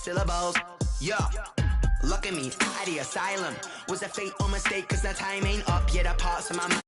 syllables. Yeah. Look at me, at the asylum. Was a fate or mistake, cause the time ain't up yet. The parts of my mind.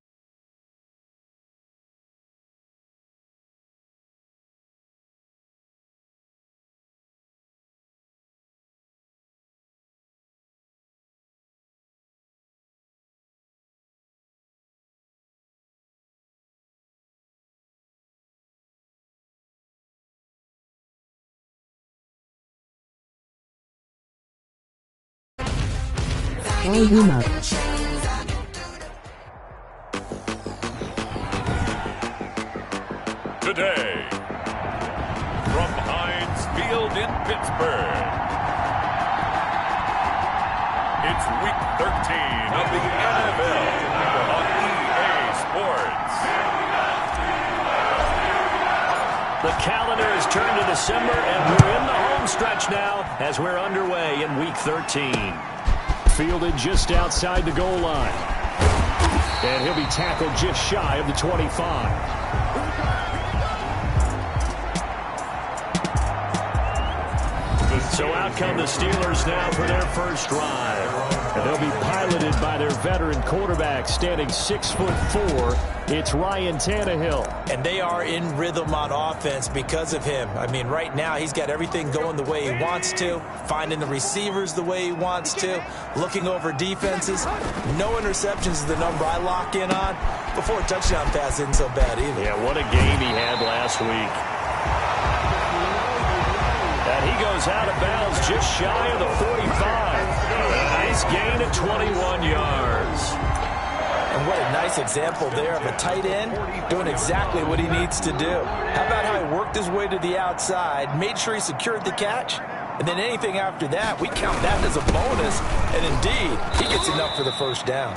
Today, from Heinz Field in Pittsburgh, it's Week 13 of the NFL on EA Sports. The calendar has turned to December, and we're in the home stretch now as we're underway in Week 13. Fielded just outside the goal line. And he'll be tackled just shy of the 25. So out come the Steelers now for their first drive. And they'll be piloted by their veteran quarterback standing 6'4". It's Ryan Tannehill. And they are in rhythm on offense because of him. I mean, right now he's got everything going the way he wants to, finding the receivers the way he wants to, looking over defenses. No interceptions is the number I lock in on. Before a touchdown pass isn't so bad either. Yeah, what a game he had last week. And he goes out of bounds just shy of the 45. A nice gain of 21 yards. And what a nice example there of a tight end doing exactly what he needs to do. How about how he worked his way to the outside, made sure he secured the catch, and then anything after that, we count that as a bonus. And indeed, he gets enough for the first down.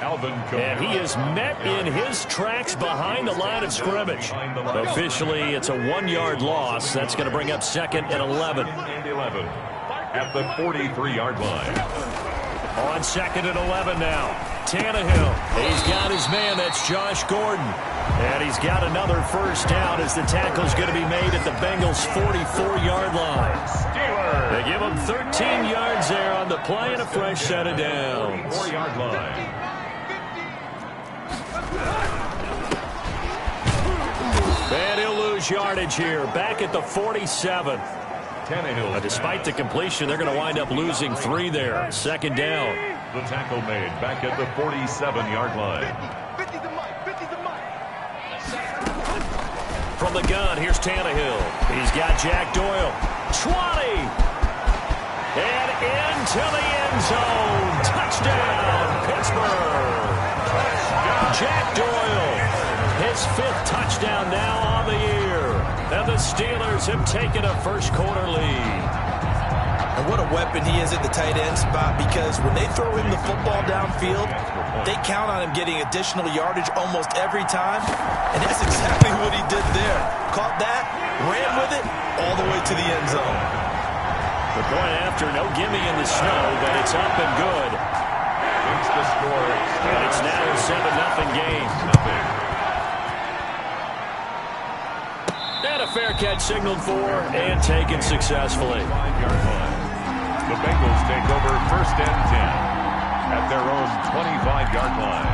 And he is met in his tracks behind the line of scrimmage. Officially, it's a 1-yard loss. That's going to bring up second and 11. At the 43-yard line. On second and 11 now. Tannehill. He's got his man. That's Josh Gordon. And he's got another first down as the tackle's going to be made at the Bengals' 44-yard line. They give him 13 yards there on the play and a fresh set of downs. 4-yard line. And he'll lose yardage here. Back at the 47. Despite the completion, they're going to wind up losing 3 there. Second down. The tackle made back at the 47-yard line. From the gun, here's Tannehill. He's got Jack Doyle. 20. And into the end zone. Touchdown, Pittsburgh. Jack Doyle. His 5th touchdown now on the year. And the Steelers have taken a first-quarter lead. And what a weapon he is at the tight end spot, because when they throw him the football downfield, they count on him getting additional yardage almost every time. And that's exactly what he did there. Caught that, ran with it, all the way to the end zone. The point after, no gimme in the snow, but it's up and good. It's the score. And it's now a 7-0 game. And a fair catch signaled for and taken successfully. 5-yard line. The Bengals take over first and 10 at their own 25-yard line.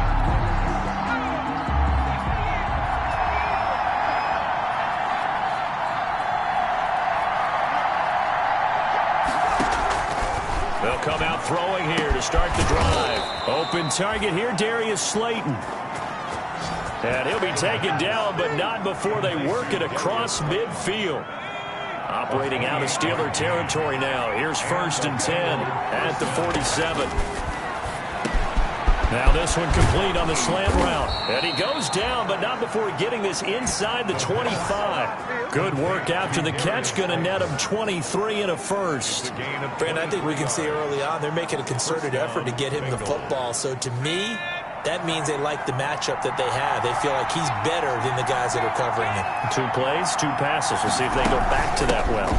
They'll come out throwing here to start the drive. Open target here, Darius Slayton. And he'll be taken down, but not before they work it across midfield. Operating out of Steeler territory now. Here's first and 10 at the 47. Now this one complete on the slant route. And he goes down, but not before getting this inside the 25. Good work after the catch. Going to net him 23 and a first. Brandon, I think we can see early on they're making a concerted effort to get him the football. So to me, that means they like the matchup that they have. They feel like he's better than the guys that are covering him. 2 plays, 2 passes. We'll see if they go back to that well.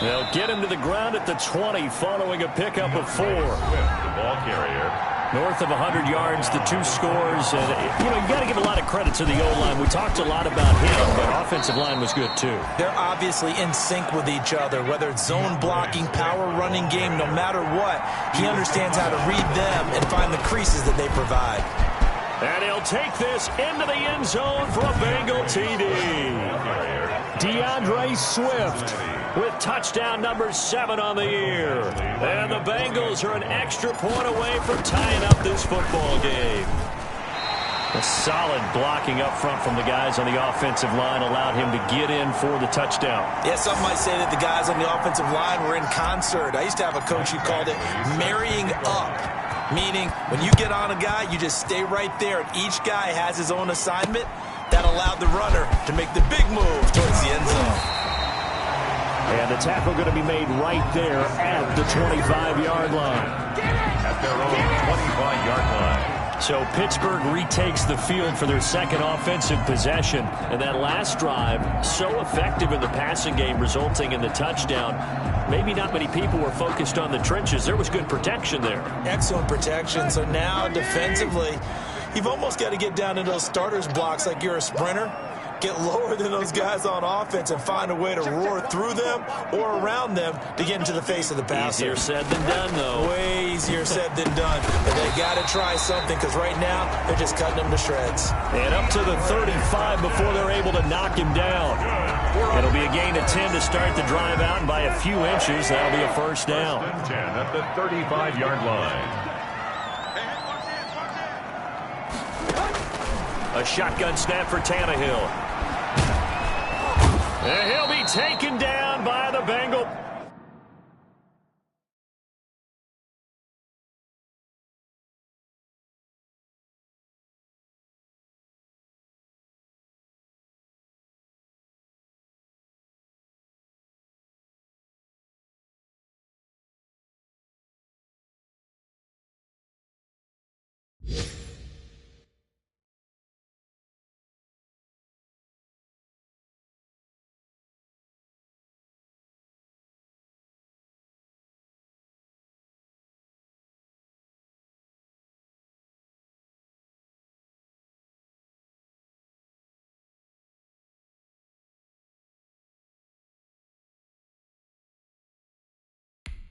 They'll get him to the ground at the 20 following a pickup of 4. The ball carrier North of 100 yards, the 2 scores. And, you got to give a lot of credit to the O-line. We talked a lot about him, but offensive line was good, too. They're obviously in sync with each other, whether it's zone blocking, power running game, no matter what. He understands how to read them and find the creases that they provide. And he'll take this into the end zone for a Bengal TD. DeAndre Swift with touchdown number 7 on the year. And the Bengals are an extra point away from tying up this football game. A solid blocking up front from the guys on the offensive line allowed him to get in for the touchdown. Yeah, some might say that the guys on the offensive line were in concert. I used to have a coach who called it marrying up, meaning when you get on a guy, you just stay right there, and each guy has his own assignment. That allowed the runner to make the big move towards the end zone. And the tackle going to be made right there at the 25-yard line. At their own 25-yard line. So Pittsburgh retakes the field for their second offensive possession. And that last drive, so effective in the passing game, resulting in the touchdown. Maybe not many people were focused on the trenches. There was good protection there. Excellent protection. So now defensively, you've almost got to get down into those starters blocks like you're a sprinter. Get lower than those guys on offense and find a way to roar through them or around them to get into the face of the passer. Easier said than done, though. Way easier said than done. But they got to try something because right now they're just cutting them to shreds. And up to the 35 before they're able to knock him down. It'll be a gain of 10 to start the drive out, and by a few inches, that'll be a first down. 10 at the 35-yard line. A shotgun snap for Tannehill. And he'll be taken down by the Bengals.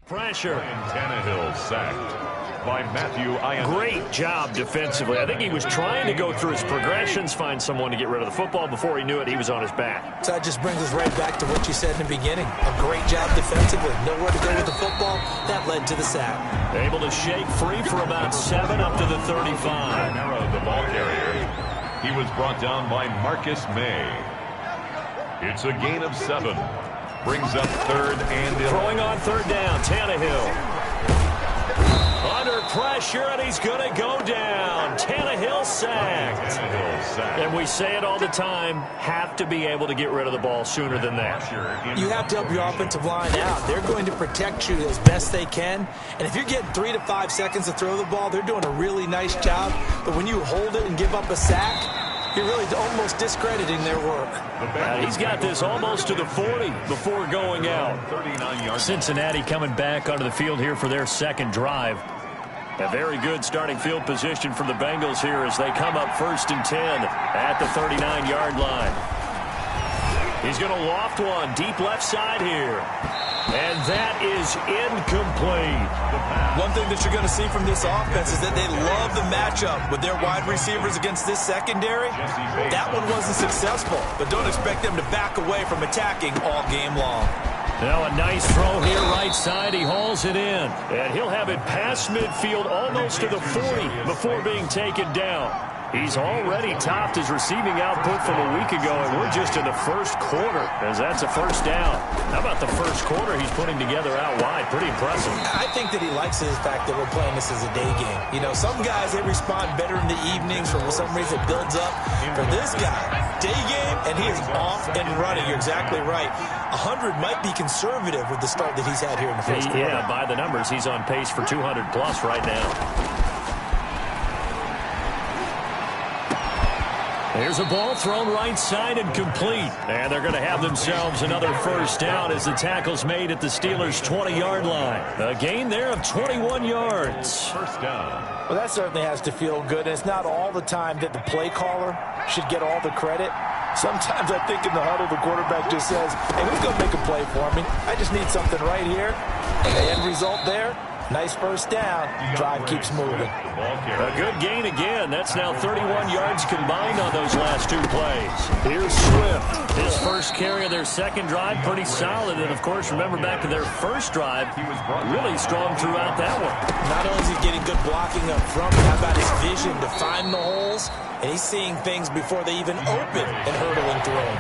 Pressure. Tannehill sacked by Matthew Ian. Great job defensively. I think he was trying to go through his progressions, find someone to get rid of the football. Before he knew it, he was on his back. So that just brings us right back to what you said in the beginning. A great job defensively. Nowhere to go with the football. That led to the sack. Able to shake free for about 7 up to the 35. Narrowed the ball carrier. He was brought down by Marcus May. It's a gain of 7. Brings up 3rd and 11. Throwing on 3rd down, Tannehill. Under pressure, and he's going to go down. Tannehill sacked. And we say it all the time, have to be able to get rid of the ball sooner than that. You have to help your offensive line out. They're going to protect you as best they can. And if you're getting 3 to 5 seconds to throw the ball, they're doing a really nice job. But when you hold it and give up a sack, you're really almost discrediting their work. He's got this almost to the 40 before going out. Cincinnati coming back onto the field here for their second drive. A very good starting field position for the Bengals here as they come up 1st and 10 at the 39-yard line. He's going to loft one deep left side here. And that is incomplete. One thing that you're going to see from this offense is that they love the matchup with their wide receivers against this secondary. That one wasn't successful, but don't expect them to back away from attacking all game long. Now a nice throw here right side. He hauls it in. And he'll have it past midfield almost to the 40 before being taken down. He's already topped his receiving output from a week ago, and we're just in the first quarter, as that's a first down. How about the first quarter he's putting together out wide? Pretty impressive. I think that he likes the fact that we're playing this as a day game. You know, some guys, they respond better in the evenings. For some reason, it builds up. For this guy, day game, and he is off and running. You're exactly right. 100 might be conservative with the start that he's had here in the first quarter. Yeah, by the numbers, he's on pace for 200-plus right now. Here's a ball thrown right side and complete. And they're going to have themselves another first down as the tackle's made at the Steelers' 20-yard line. A gain there of 21 yards. First down. Well, that certainly has to feel good. And it's not all the time that the play caller should get all the credit. Sometimes I think in the huddle, the quarterback just says, hey, who's going to make a play for me? I just need something right here. And the end result there, nice first down. Drive keeps moving. A good gain again. That's now 31 yards combined on those last 2 plays. Here's Swift. His first carry of their second drive, pretty solid. And, of course, remember back to their first drive, really strong throughout that one. Not only is he getting good blocking up front, but how about his vision to find the holes? And he's seeing things before they even open and hurdling through them.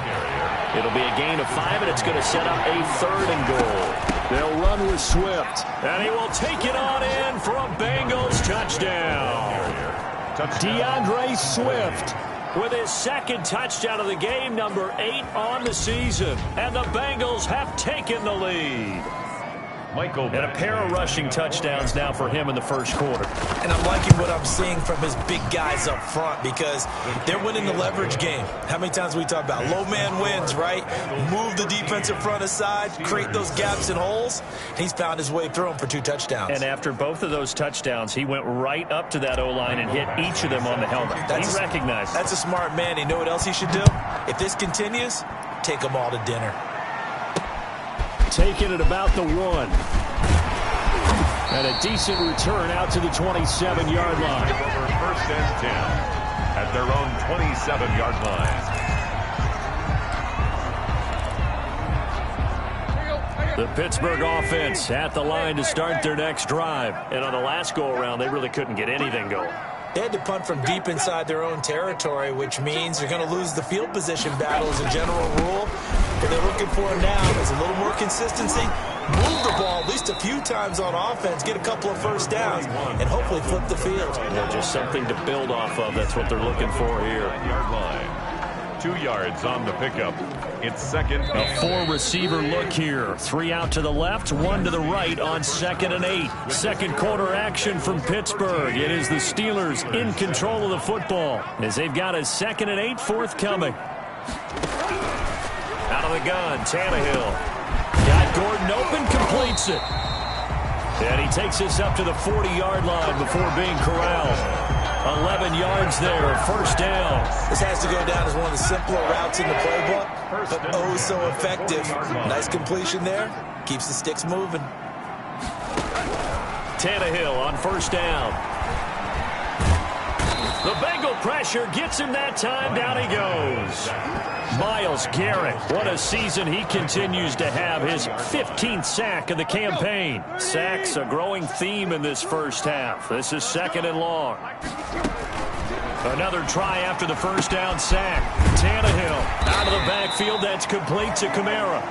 It'll be a gain of 5, and it's going to set up a 3rd and goal. They'll run with Swift, and he will take it on in for a Bengals touchdown. DeAndre Swift with his 2nd touchdown of the game, number 8 on the season. And the Bengals have taken the lead. And a pair of rushing touchdowns now for him in the first quarter. And I'm liking what I'm seeing from his big guys up front because they're winning the leverage game. How many times we talk about low man wins, right? Move the defensive front aside, create those gaps and holes. He's found his way through them for 2 touchdowns. And after both of those touchdowns, he went right up to that O-line and hit each of them on the helmet. He recognized. That's a smart man. You know what else he should do? If this continues, take them all to dinner. Taking it about the 1. And a decent return out to the 27-yard line. Over 1st and 10 at their own 27-yard line. The Pittsburgh offense at the line to start their next drive. And on the last go-around, they really couldn't get anything going. They had to punt from deep inside their own territory, which means they're going to lose the field position battle as a general rule. What they're looking for now is a little more consistency, move the ball at least a few times on offense, get a couple of first downs, and hopefully flip the field. Yeah, just something to build off of. That's what they're looking for here. Yard line. 2 yards on the pickup. It's 2nd. A 4-receiver look here. 3 out to the left, 1 to the right on 2nd and 8. Second quarter action from Pittsburgh. It is the Steelers in control of the football as they've got a 2nd and 8 forthcoming. Out of the gun, Tannehill. Got Gordon open, completes it. And he takes this up to the 40-yard line before being corralled. 11 yards there, first down. This has to go down as one of the simpler routes in the playbook, but oh so effective. Nice completion there. Keeps the sticks moving. Tannehill on first down. The Bengal pressure gets him that time. Down he goes. Myles Garrett, what a season he continues to have. His 15th sack of the campaign. Sacks a growing theme in this first half. This is 2nd and long. Another try after the first down sack. Tannehill out of the backfield. That's complete to Kamara.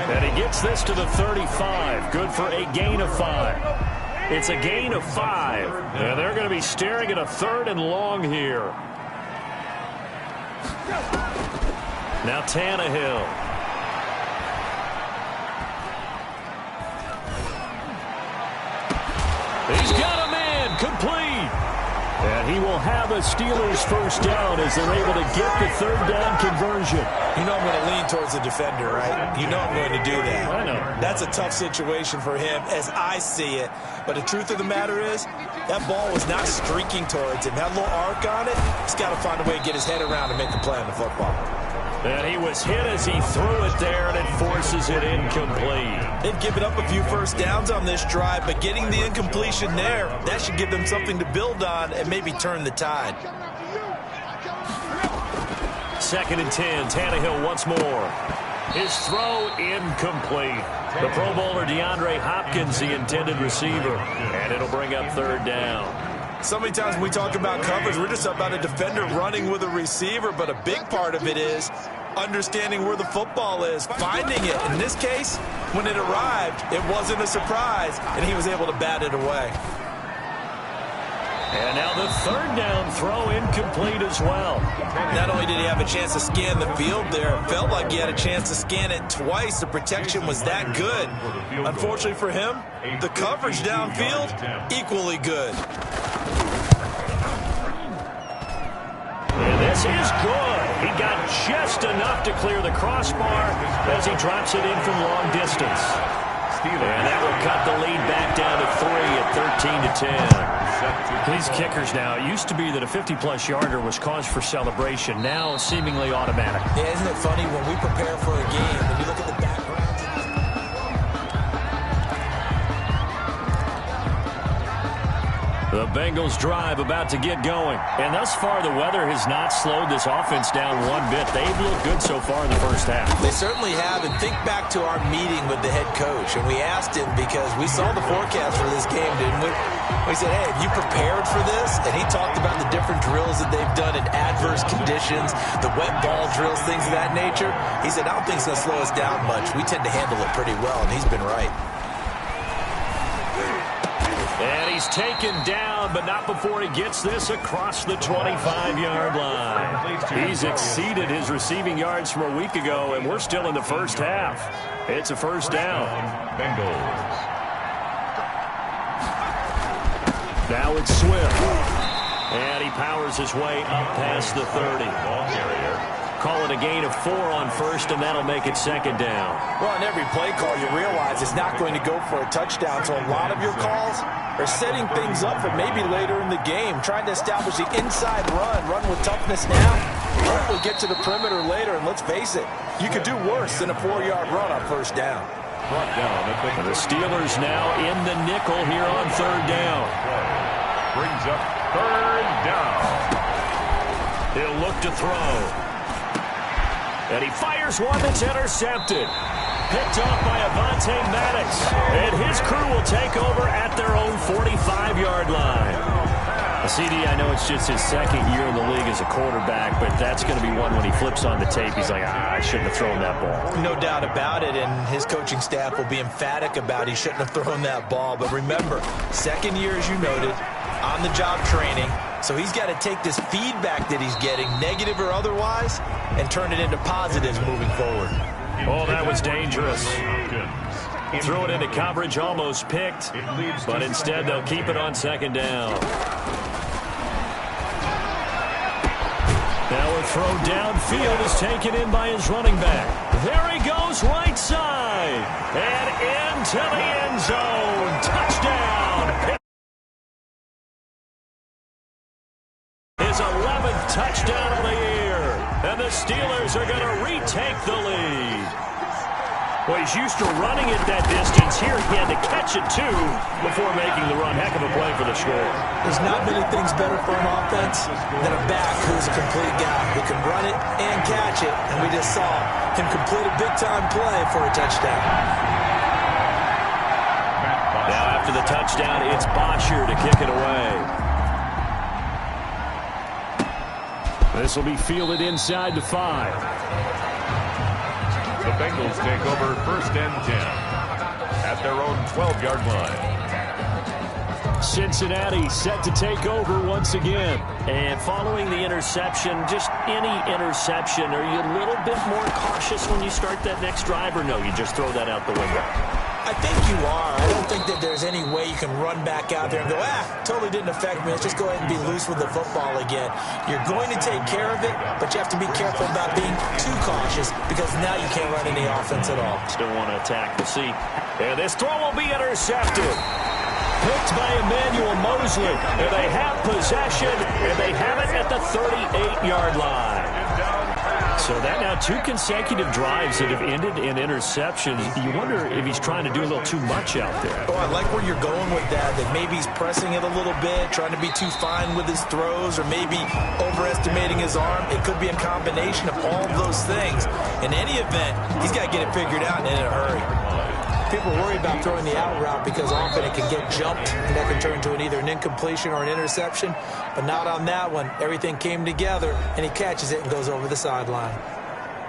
And he gets this to the 35. Good for a gain of 5. It's a gain of 5. And they're going to be staring at a 3rd and long here. Now Tannehill. He's got a man, complete. And he will have a Steelers first down as they're able to get the 3rd down conversion. You know I'm going to lean towards the defender, right? You know I'm going to do that. I know. That's a tough situation for him as I see it. But the truth of the matter is, that ball was not streaking towards him. Had a little arc on it. He's got to find a way to get his head around and make the play on the football. And he was hit as he threw it there, and it forces it incomplete. They've given up a few first downs on this drive, but getting the incompletion there, that should give them something to build on and maybe turn the tide. 2nd and 10, Tannehill once more. His throw incomplete. The Pro Bowler DeAndre Hopkins, the intended receiver, and it'll bring up 3rd down. So many times when we talk about coverage, we're just about a defender running with a receiver, but a big part of it is understanding where the football is, finding it. In this case, when it arrived, it wasn't a surprise, and he was able to bat it away. And now the 3rd down throw incomplete as well. Not only did he have a chance to scan the field there, it felt like he had a chance to scan it twice. The protection was that good. Unfortunately for him, the coverage downfield, equally good. And this is good. He got just enough to clear the crossbar as he drops it in from long distance. And that will cut the lead back down to 3 at 13-10. These kickers now, it used to be that a 50-plus yarder was cause for celebration. Now seemingly automatic. Yeah, isn't it funny when we prepare for a game, when you look at the background. The Bengals drive about to get going. And thus far, the weather has not slowed this offense down one bit. They've looked good so far in the first half. They certainly have. And think back to our meeting with the head coach. And we asked him because we saw the forecast for this game, didn't we? We said, hey, have you prepared for this? And he talked about the different drills that they've done in adverse conditions, the wet ball drills, things of that nature. He said, I don't think it's going to slow us down much. We tend to handle it pretty well, and he's been right. And he's taken down, but not before he gets this across the 25-yard line. He's exceeded his receiving yards from a week ago, and we're still in the first half. It's a first down. Bengals. Now it's Swift. And he powers his way up past the 30. Ball carrier. Call it a gain of 4 on first, and that'll make it second down. Well, on every play call, you realize it's not going to go for a touchdown, so a lot of your calls are setting things up for maybe later in the game, trying to establish the inside run with toughness now, hopefully get to the perimeter later, and let's face it, you could do worse than a 4-yard run on first down. Brought down at the Steelers now in the nickel here on third down. Brings up third down. He'll look to throw. And he fires one that's intercepted. Picked off by Avonte Maddox. And his crew will take over at their own 45-yard line. CD, I know it's just his second year in the league as a quarterback, but that's going to be one when he flips on the tape. He's like, I shouldn't have thrown that ball. No doubt about it, and his coaching staff will be emphatic about he shouldn't have thrown that ball. But remember, second year, as you noted, on-the-job training. So he's got to take this feedback that he's getting, negative or otherwise, and turn it into positives moving forward. Oh, that was dangerous. Threw it into coverage, almost picked, but instead they'll keep it on second down. Now a throw downfield is taken in by his running back. There he goes, right side, and into the end zone. Touchdown. His 11th touchdown of the year, and the Steelers are going to retake the lead. Well, he's used to running it that distance. Here he had to catch it, too, before making the run. Heck of a play for the score. There's not many things better for an offense than a back who's a complete guy who can run it and catch it. And we just saw him complete a big-time play for a touchdown. Now, after the touchdown, it's Bosher to kick it away. This will be fielded inside the 5. The Bengals take over first and 10 at their own 12-yard line. Cincinnati set to take over once again. And following the interception, just any interception, are you a little bit more cautious when you start that next drive, or no, you just throw that out the window? I think you are. I don't think that there's any way you can run back out there and go, totally didn't affect me. Let's just go ahead and be loose with the football again. You're going to take care of it, but you have to be careful about being too cautious because now you can't run any offense at all. Still want to attack. We'll see. And this throw will be intercepted. Picked by Emmanuel Mosley. And they have possession, and they have it at the 38-yard line. So that now 2 consecutive drives that have ended in interceptions. You wonder if he's trying to do a little too much out there. Oh, I like where you're going with that maybe he's pressing it a little bit, trying to be too fine with his throws, or maybe overestimating his arm. It could be a combination of all of those things. In any event, he's got to get it figured out and in a hurry. People worry about throwing the out route because often it can get jumped, and that can turn into either an incompletion or an interception. But not on that one. Everything came together, and he catches it and goes over the sideline.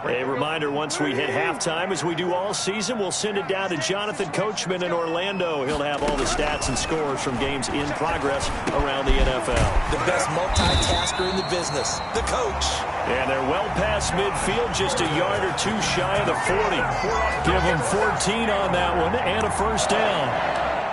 A reminder, once we hit halftime, as we do all season, we'll send it down to Jonathan Coachman in Orlando. He'll have all the stats and scores from games in progress around the NFL. The best multitasker in the business, the coach. And they're well past midfield, just a yard or two shy of the 40. Give them 14 on that one and a first down.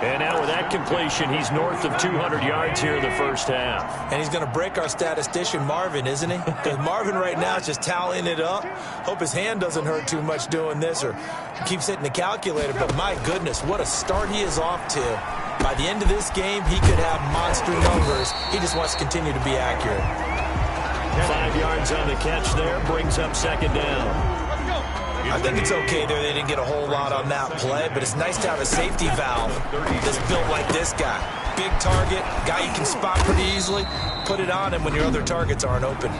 And now with that completion, he's north of 200 yards here in the first half. And he's going to break our statistician Marvin, isn't he? Because Marvin right now is just tallying it up. Hope his hand doesn't hurt too much doing this or keeps hitting the calculator. But my goodness, what a start he is off to. By the end of this game, he could have monster numbers. He just wants to continue to be accurate. 5 yards on the catch there, brings up second down. I think it's okay there. They didn't get a whole lot on that play, but it's nice to have a safety valve that's built like this guy. Big target, guy you can spot pretty easily. Put it on him when your other targets aren't open.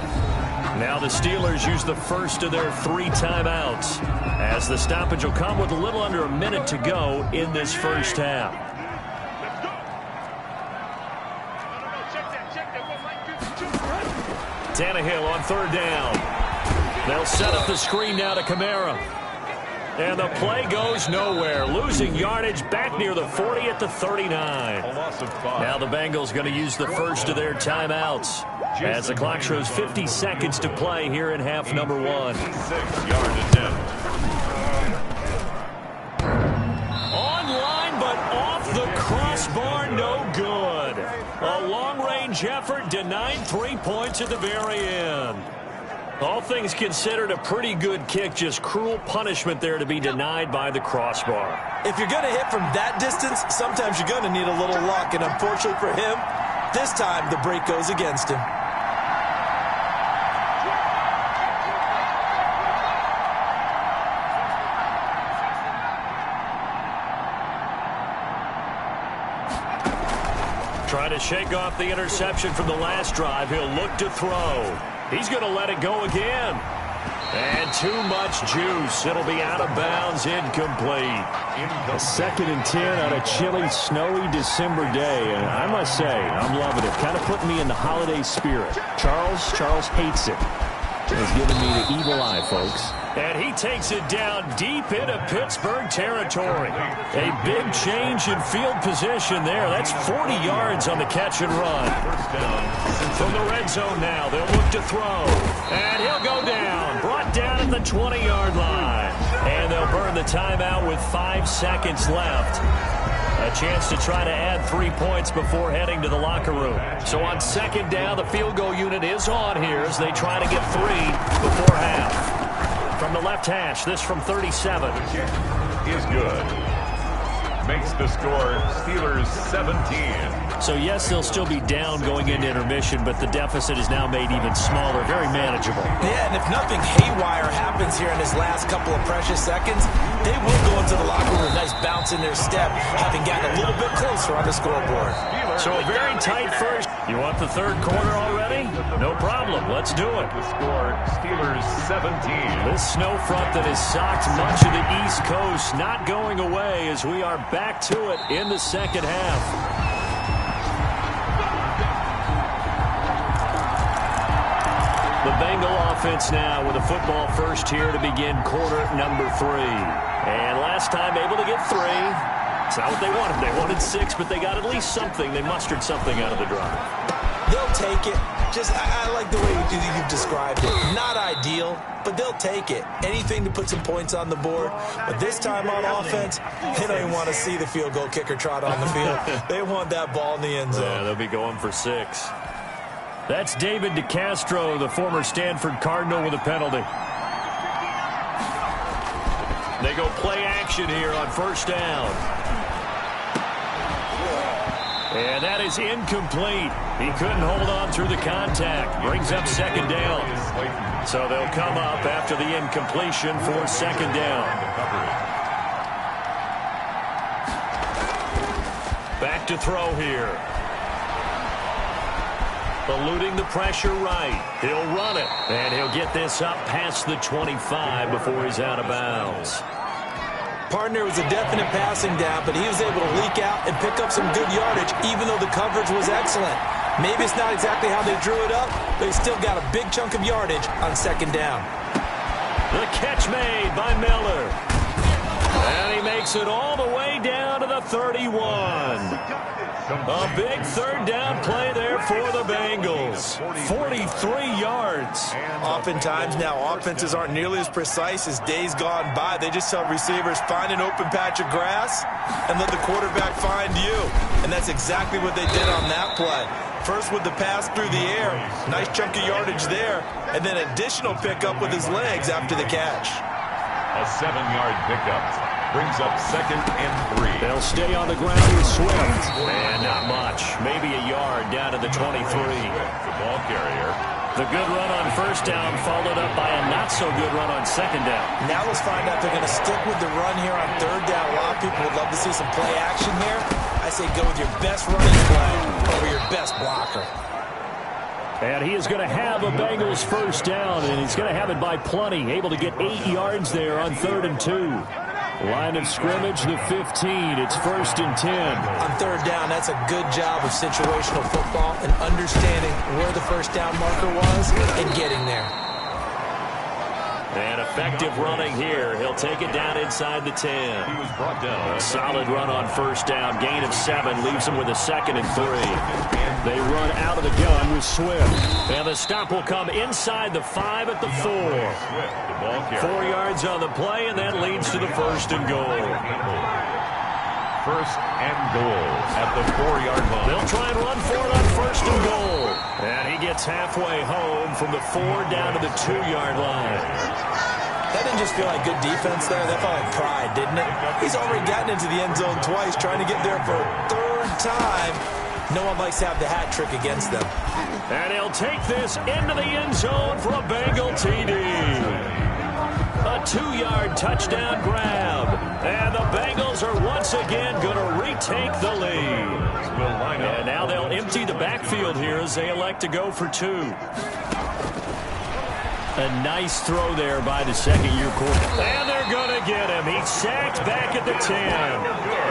Now the Steelers use the first of their 3 timeouts, as the stoppage will come with a little under a minute to go in this first half. Tannehill on third down. They'll set up the screen now to Kamara. And the play goes nowhere. Losing yardage back near the 40 at the 39. Now the Bengals going to use the first of their timeouts, as the clock shows 50 seconds to play here in half number 1. 6-yard attempt. Online, but off the crossbar, no good. A long-range effort denied 3 points at the very end. All things considered, a pretty good kick, just cruel punishment there to be denied by the crossbar. If you're going to hit from that distance, sometimes you're going to need a little luck, and unfortunately for him, this time the break goes against him. Trying to shake off the interception from the last drive. He'll look to throw. He's going to let it go again. And too much juice. It'll be out of bounds, incomplete. A 2nd and 10 on a chilly, snowy December day. And I must say, I'm loving it. Kind of putting me in the holiday spirit. Charles hates it. It's giving me the evil eye, folks. And he takes it down deep into Pittsburgh territory. A big change in field position there. That's 40 yards on the catch and run. From the red zone now, they'll look to throw. And he'll go down. Brought down at the 20-yard line. And they'll burn the timeout with 5 seconds left. A chance to try to add 3 points before heading to the locker room. So on second down, the field goal unit is on here as they try to get 3 before half. From the left hash, this from 37. Is good. Makes the score Steelers 17. So yes, they'll still be down going into intermission, but the deficit is now made even smaller, very manageable. Yeah, and if nothing haywire happens here in his last couple of precious seconds, they will go into the locker room. Nice bounce in their step, having gotten a little bit closer on the scoreboard. So a very tight first. You want the third quarter already? No problem. Let's do it. The score Steelers 17. This snow front that has socked much of the East Coast not going away as we are back to it in the second half. The Bengal offense now with a football first here to begin quarter number 3. And last time able to get 3. It's not what they wanted. They wanted 6, but they got at least something. They mustered something out of the drive. They'll take it. I like the way you've described it. Not ideal, but they'll take it. Anything to put some points on the board. But this time on offense, they don't even want to see the field goal kicker trot on the field. They want that ball in the end zone. Yeah, they'll be going for 6. That's David DeCastro, the former Stanford Cardinal, with a penalty. They go play action here on first down. And that is incomplete. He couldn't hold on through the contact. Brings up second down. So they'll come up after the incompletion for second down. Back to throw here. Eluding the pressure right. He'll run it. And he'll get this up past the 25 before he's out of bounds. Partner was a definite passing down, but he was able to leak out and pick up some good yardage, even though the coverage was excellent. Maybe it's not exactly how they drew it up, but he still got a big chunk of yardage on second down. The catch made by Miller. And he makes it all the way down to the the 31. A big third down play there for the Bengals. 43 yards. Oftentimes now, offenses aren't nearly as precise as days gone by. They just tell receivers, find an open patch of grass and let the quarterback find you. And that's exactly what they did on that play. First with the pass through the air. Nice chunk of yardage there. And then additional pickup with his legs after the catch. A 7-yard pickup. Brings up 2nd and 3. They'll stay on the ground with Swift. And not much. Maybe a yard down to the 23. The ball carrier. The good run on first down followed up by a not-so-good run on second down. Now let's find out if they're going to stick with the run here on third down. A lot of people would love to see some play action here. I say go with your best running play over your best blocker. And he is going to have a Bengals first down, and he's going to have it by plenty. Able to get 8 yards there on 3rd and 2. Line of scrimmage, the 15. It's 1st and 10. On third down, that's a good job of situational football and understanding where the first down marker was and getting there. And effective running here. He'll take it down inside the 10. He was brought down. A solid run on first down. Gain of 7 leaves him with a 2nd and 3. They run out of the gun with Swift. And the stop will come inside the 5 at the 4. Swift, the ball carrier. 4 yards on the play, and that leads to the 1st and goal. 1st and goal at the 4-yard line. They'll try and run for it on 1st and goal. And he gets halfway home from the 4 down to the 2-yard line. That didn't just feel like good defense there. That felt like pride, didn't it? He's already gotten into the end zone twice, trying to get there for a 3rd time. No one likes to have the hat trick against them. And he'll take this into the end zone for a Bengal TD. A 2-yard touchdown grab. And the Bengals are once again going to retake the lead. And now they'll empty the backfield here as they elect to go for 2. A nice throw there by the second-year quarterback. And they're going to get him. He's sacked back at the 10.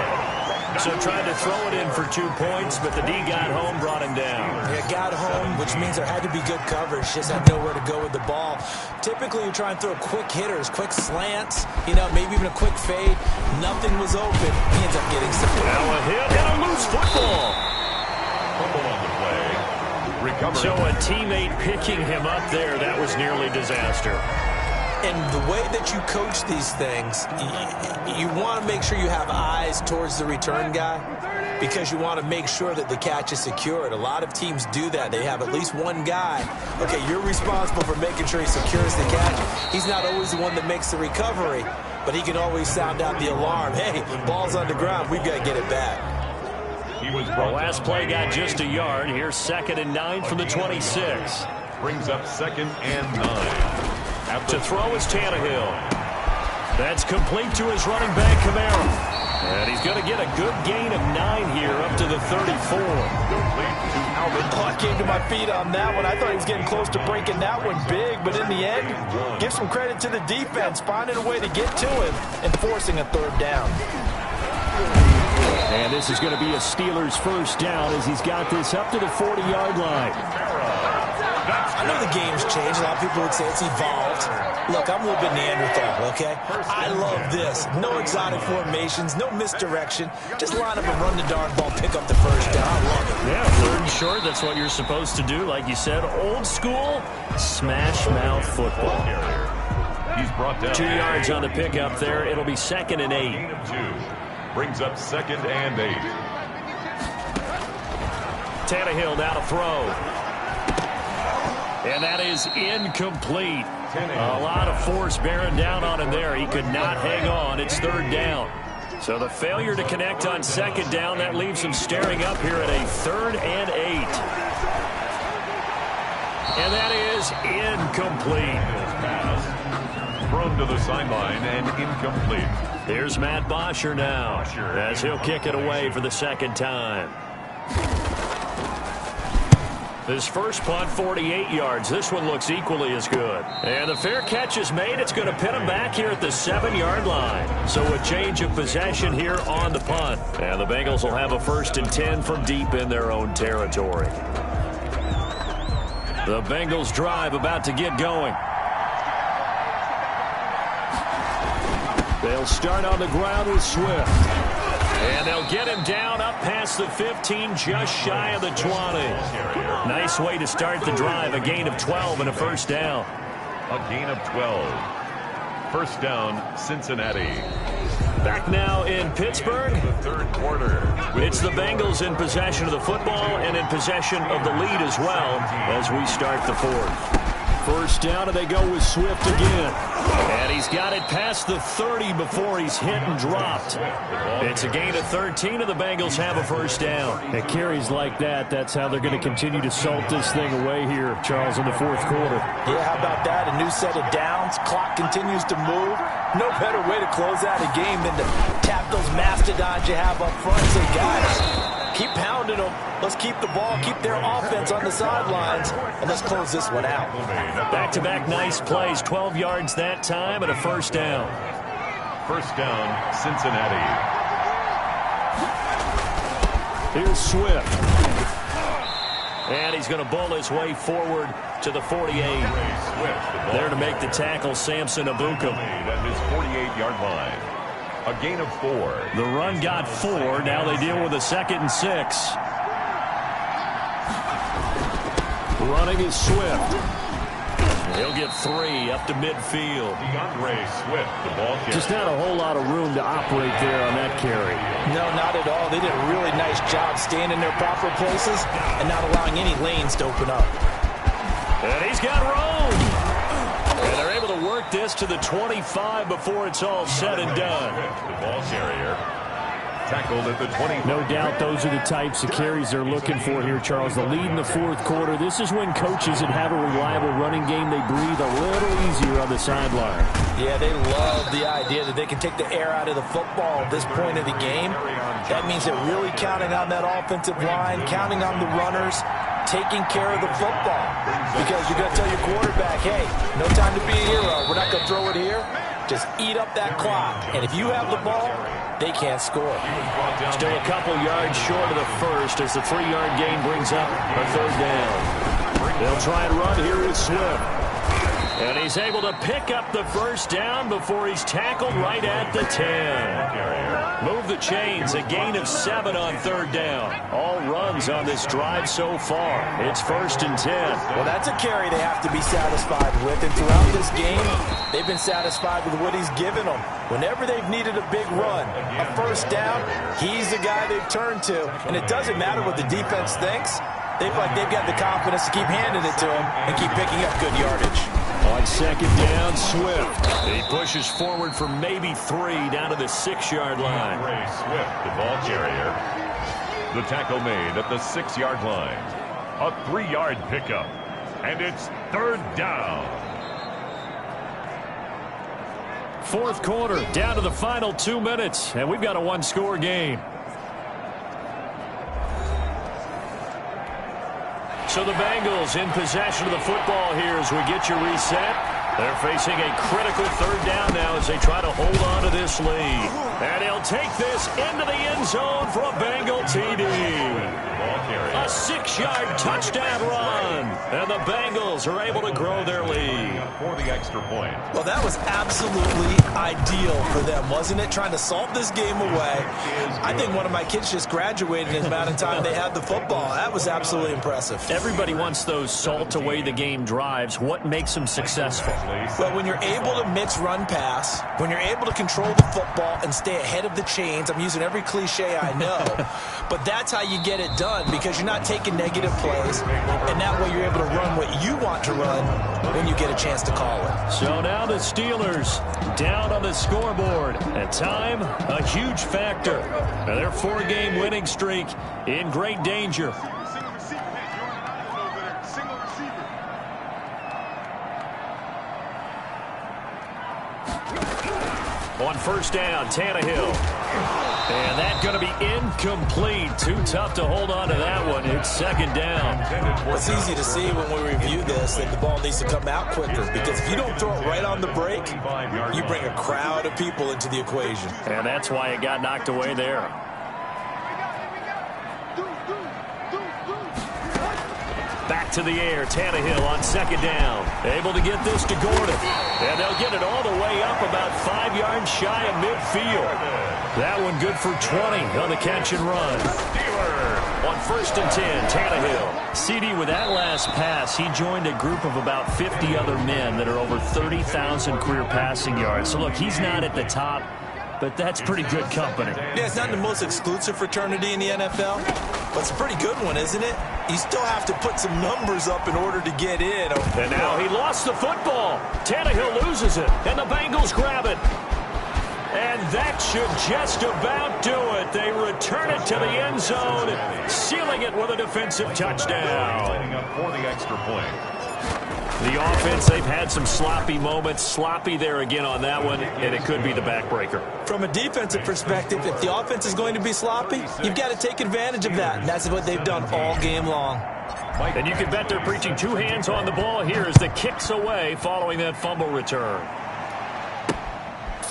So tried to throw it in for 2 points, but the D got home, brought him down. Yeah, got home, which means there had to be good coverage. Just had nowhere to go with the ball. Typically, you try and throw quick hitters, quick slants, maybe even a quick fade. Nothing was open. He ends up getting some. Now a hit and a loose football. Fumble on the play. Recovery. So a teammate picking him up there, that was nearly disaster. And the way that you coach these things, you want to make sure you have eyes towards the return guy because you want to make sure that the catch is secured. A lot of teams do that. They have at least one guy. Okay, you're responsible for making sure he secures the catch. He's not always the one that makes the recovery, but he can always sound out the alarm. Hey, ball's on the ground. We've got to get it back. The last play got just a yard. Here's 2nd and 9 from the 26. Brings up 2nd and 9. To throw is Tannehill. That's complete to his running back, Kamara. And he's going to get a good gain of 9 here up to the 34. I came to my feet on that one. I thought he was getting close to breaking that one big, but in the end, give some credit to the defense, finding a way to get to him and forcing a 3rd down. And this is going to be a Steelers first down as he's got this up to the 40-yard line. I know the game's changed. A lot of people would say it's evolved. Look, I'm a little bit Neanderthal, okay? I love this. No exotic formations, no misdirection. Just line up and run the darn ball, pick up the first down. I love it. Yeah, 3rd and short, that's what you're supposed to do. Like you said, old school, smash mouth football. He's brought down 2 yards on the pickup there. It'll be 2nd and 8. Brings up 2nd and 8. Tannehill now to throw. And that is incomplete. A lot of force bearing down on him there. He could not hang on. It's 3rd down. So the failure to connect on 2nd down, that leaves him staring up here at a 3rd and 8. And that is incomplete. Thrown to the sideline and incomplete. Here's Matt Bosher now as he'll kick it away for the 2nd time. His first punt, 48 yards. This one looks equally as good. And the fair catch is made. It's going to pin him back here at the 7-yard line. So a change of possession here on the punt. And the Bengals will have a 1st and 10 from deep in their own territory. The Bengals drive about to get going. They'll start on the ground with Swift. And they'll get him down up past the 15, just shy of the 20. Nice way to start the drive. A gain of 12 and a first down. A gain of 12. First down, Cincinnati. Back now in Pittsburgh. The third quarter. It's the Bengals in possession of the football and in possession of the lead as well as we start the fourth. First down, and they go with Swift again. And he's got it past the 30 before he's hit and dropped. It's a gain of 13, and the Bengals have a first down. At carries like that, that's how they're going to continue to salt this thing away here, Charles, in the fourth quarter. Yeah, how about that? A new set of downs. Clock continues to move. No better way to close out a game than to tap those mastodons you have up front and say, guys, keep pounding them. Let's keep the ball, keep their offense on the sidelines, and let's close this one out. Back-to-back nice plays, 12 yards that time, and a first down. First down, Cincinnati. Here's Swift. And he's going to bull his way forward to the 48. There to make the tackle, Samson Abukum. At his 48-yard line. A gain of 4. The run got 4. Now they deal with a 2nd and 6. Running is Swift. He'll get 3 up to midfield. Swift, the ball carrier. Just not a whole lot of room to operate there on that carry. No, not at all. They did a really nice job staying in their proper places and not allowing any lanes to open up. And he's got room. And they're able to work this to the 25 before it's all said and done. The ball carrier. Tackled at the 20. No doubt those are the types of carries they're looking for here, Charles. The lead in the fourth quarter. This is when coaches that have a reliable running game, they breathe a little easier on the sideline. Yeah, they love the idea that they can take the air out of the football at this point of the game. That means they're really counting on that offensive line, counting on the runners, taking care of the football. Because you're going to tell your quarterback, hey, no time to be a hero. We're not going to throw it here. Just eat up that clock. And if you have the ball, they can't score. Still a couple yards short of the first as the 3-yard gain brings up a third down. They'll try and run here with Swift. And he's able to pick up the first down before he's tackled right at the 10. Move the chains, a gain of 7 on third down. All runs on this drive so far. It's 1st and 10. Well, that's a carry they have to be satisfied with. And throughout this game, they've been satisfied with what he's given them. Whenever they've needed a big run, a first down, he's the guy they've turned to. And it doesn't matter what the defense thinks. They feel like they've got the confidence to keep handing it to him and keep picking up good yardage. On second down, Swift. He pushes forward for maybe 3 down to the 6-yard line. Swift, the ball carrier. The tackle made at the 6-yard line. A 3-yard pickup. And it's third down. Fourth quarter, down to the final 2 minutes, and we've got a 1-score game. So the Bengals in possession of the football here as we get you reset. They're facing a critical third down now as they try to hold on to this lead. And he'll take this into the end zone for a Bengal TD. A 6-yard touchdown run. And the Bengals are able to grow their lead. For the extra point. Well, that was absolutely ideal for them, wasn't it? Trying to salt this game away. I think one of my kids just graduated in the amount of time they had the football. That was absolutely impressive. Everybody wants those salt away the game drives. What makes them successful? But when you're able to mix run pass, when you're able to control the football and stay ahead of the chains, I'm using every cliche I know, but that's how you get it done because you're not taking negative plays, and that way you're able to run what you want to run when you get a chance to call it. So now the Steelers down on the scoreboard. At time, a huge factor. Now their 4-game winning streak in great danger. On first down, Tannehill. And that's going to be incomplete. Too tough to hold on to that one. It's second down. It's easy to see when we review this that the ball needs to come out quicker because if you don't throw it right on the break, you bring a crowd of people into the equation. And that's why it got knocked away there. Back to the air. Tannehill on second down. Able to get this to Gordon. And they'll get it all the way up about 5 yards shy of midfield. That one good for 20 on the catch and run. On 1st and 10, Tannehill. CD, with that last pass, he joined a group of about 50 other men that are over 30,000 career passing yards. So, look, he's not at the top, but that's pretty good company. Yeah, it's not the most exclusive fraternity in the NFL, but it's a pretty good one, isn't it? You still have to put some numbers up in order to get in. And now he lost the football. Tannehill loses it, and the Bengals grab it. And that should just about do it. They return it to the end zone, sealing it with a defensive touchdown. Lining up for the extra point. The offense, they've had some sloppy moments. Sloppy there again on that one, and it could be the backbreaker. From a defensive perspective, if the offense is going to be sloppy, you've got to take advantage of that, and that's what they've done all game long. And you can bet they're preaching 2 hands on the ball here as the kick's away following that fumble return.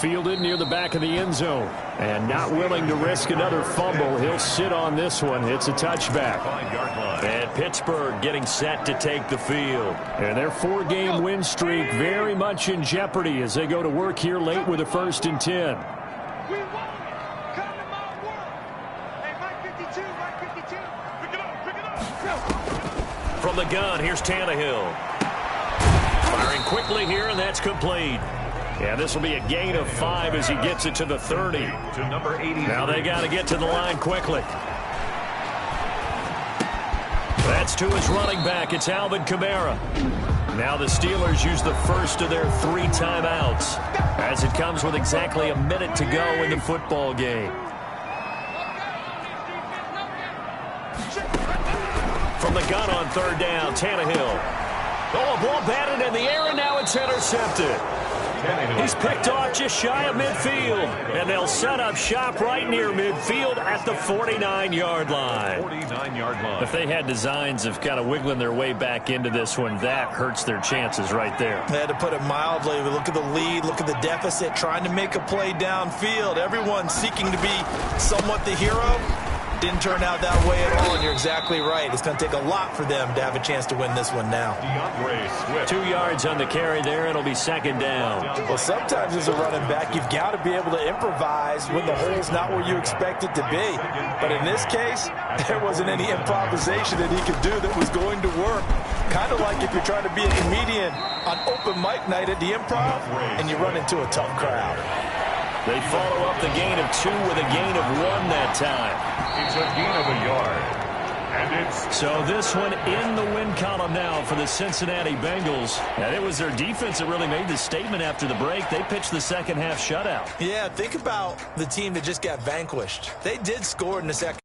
Fielded near the back of the end zone. And not willing to risk another fumble. He'll sit on this one. It's a touchback. 5-yard line. And Pittsburgh getting set to take the field. And their 4-game win streak very much in jeopardy as they go to work here late with a 1st and 10. We won. Come to my world. Hey, Mike 52, Mike 52. Pick it up, pick it up. From the gun, here's Tannehill. Firing quickly here, and that's complete. Yeah, this will be a gain of 5 as he gets it to the 30. To number 80. Now they got to get to the line quickly. That's to his running back. It's Alvin Kamara. Now the Steelers use the first of their 3 timeouts as it comes with exactly a minute to go in the football game. From the gun on 3rd down, Tannehill. Oh, a ball batted in the air, and now it's intercepted. He's picked off just shy of midfield, and they'll set up shop right near midfield at the 49-yard line. 49-yard line. If they had designs of kind of wiggling their way back into this one, that hurts their chances right there. They had to put it mildly. Look at the lead, look at the deficit, trying to make a play downfield. Everyone seeking to be somewhat the hero. Didn't turn out that way at all, and you're exactly right. It's going to take a lot for them to have a chance to win this one now. 2 yards on the carry there. It'll be 2nd down. Well, sometimes as a running back, you've got to be able to improvise when the hole's not where you expect it to be. But in this case, there wasn't any improvisation that he could do that was going to work. Kind of like if you're trying to be a comedian on open mic night at the Improv, and you run into a tough crowd. They follow up the gain of 2 with a gain of 1 that time. It's a gain of a yard. And it's so this one in the win column now for the Cincinnati Bengals. And it was their defense that really made the statement after the break. They pitched the second half shutout. Yeah, think about the team that just got vanquished. They did score in the second.